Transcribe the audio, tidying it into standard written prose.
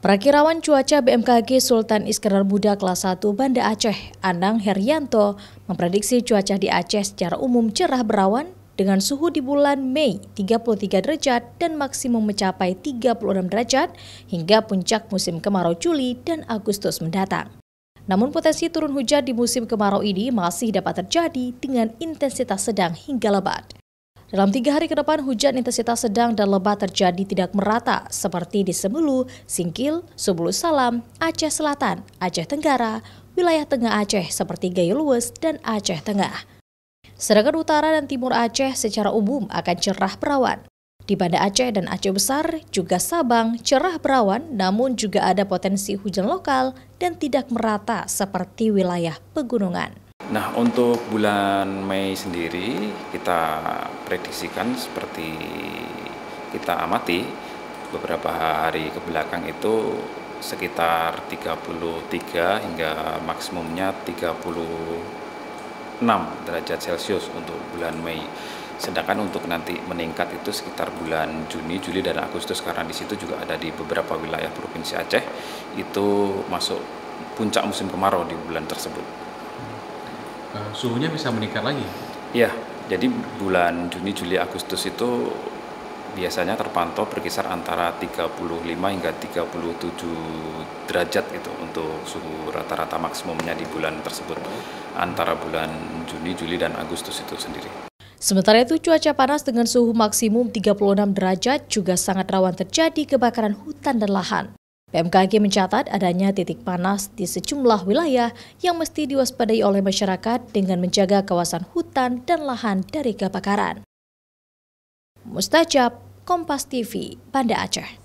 Prakirawan cuaca BMKG Sultan Iskandar Muda kelas 1 Banda Aceh, Anang Herianto, memprediksi cuaca di Aceh secara umum cerah berawan dengan suhu di bulan Mei 33 derajat dan maksimum mencapai 36 derajat hingga puncak musim kemarau Juli dan Agustus mendatang. Namun potensi turun hujan di musim kemarau ini masih dapat terjadi dengan intensitas sedang hingga lebat. Dalam 3 hari ke depan, hujan intensitas sedang dan lebat terjadi tidak merata seperti di Semulu, Singkil, Subulu Salam, Aceh Selatan, Aceh Tenggara, wilayah Tengah Aceh seperti Gayo Luwes dan Aceh Tengah. Sedangkan utara dan timur Aceh secara umum akan cerah berawan. Di Banda Aceh dan Aceh Besar juga Sabang cerah berawan, namun juga ada potensi hujan lokal dan tidak merata seperti wilayah pegunungan. Nah, untuk bulan Mei sendiri kita prediksikan seperti kita amati beberapa hari ke belakang itu sekitar 33 hingga maksimumnya 36 derajat Celcius untuk bulan Mei. Sedangkan untuk nanti meningkat itu sekitar bulan Juni, Juli, dan Agustus karena di situ juga ada di beberapa wilayah Provinsi Aceh itu masuk puncak musim kemarau di bulan tersebut. Suhunya bisa meningkat lagi? Iya, jadi bulan Juni, Juli, Agustus itu biasanya terpantau berkisar antara 35 hingga 37 derajat itu untuk suhu rata-rata maksimumnya di bulan tersebut antara bulan Juni, Juli, dan Agustus itu sendiri. Sementara itu cuaca panas dengan suhu maksimum 36 derajat juga sangat rawan terjadi kebakaran hutan dan lahan. BMKG mencatat adanya titik panas di sejumlah wilayah yang mesti diwaspadai oleh masyarakat dengan menjaga kawasan hutan dan lahan dari kebakaran. Mustajab, Kompas TV, Banda Aceh.